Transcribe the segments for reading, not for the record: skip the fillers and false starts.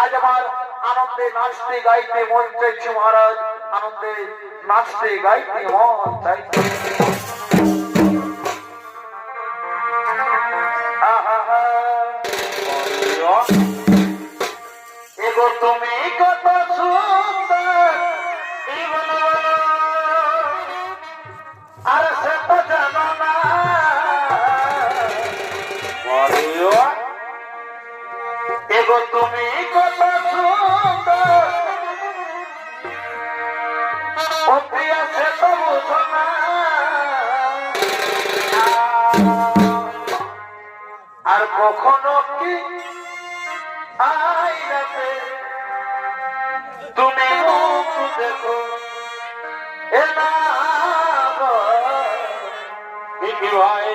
আজ আমার আনন্দে নাচতে গাইতে মন চাইছে মহারাজ, আনন্দে নাচতে গাইতে মন চাইছে। এগো তুমি কত সুন্দর আর সে তো জানো না। এগো তুমি কত সুন্দর ও প্রিয়া সে তো বুঝো না। আর কখনো কি আইনাতে তুমি মুখ দেখো এ না ভাই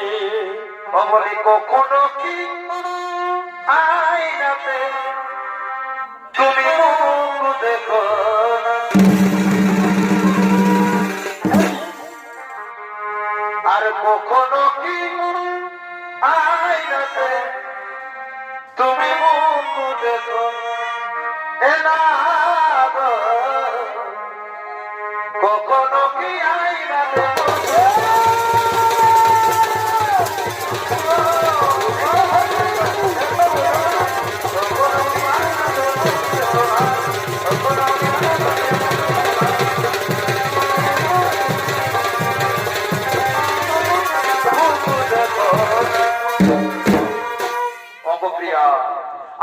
বলি কখনো কি আইনাতে তুমি মুখ দেখো আর কখনো কি আইনাতে তুমি মুখ দেখো এ না কখনো কি আইনাতে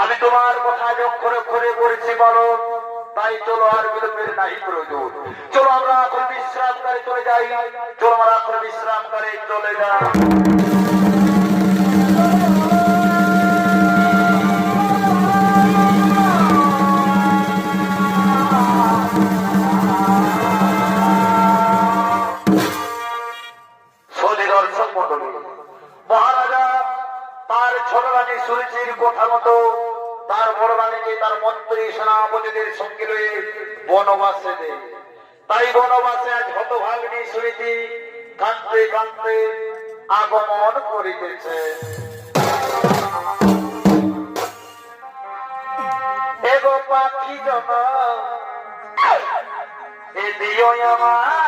আমি তোমার কথা অক্ষরে অক্ষরে করেছি বলো, তাই চলো আর বিলম্বের নাই প্রয়োজন। চলো আমরা এখন বিশ্রাম করে চলে যাই, চলো আমরা এখন বিশ্রাম করে চলে যাই। দর্শক মন্ডলী, মহারাজা তার ছোট রানী সুরুচির কথা মতো তার বড় রানীকে তার মন্ত্রী সেনাপতিদের সঙ্গে লয়ে বনবাসে দেয়। তাই বনবাসে আজ হতভাগিনী সুরুচি কাঁদতে কাঁদতে আগমন করিতেছে। এগো পাখি জমা এ দিও আমার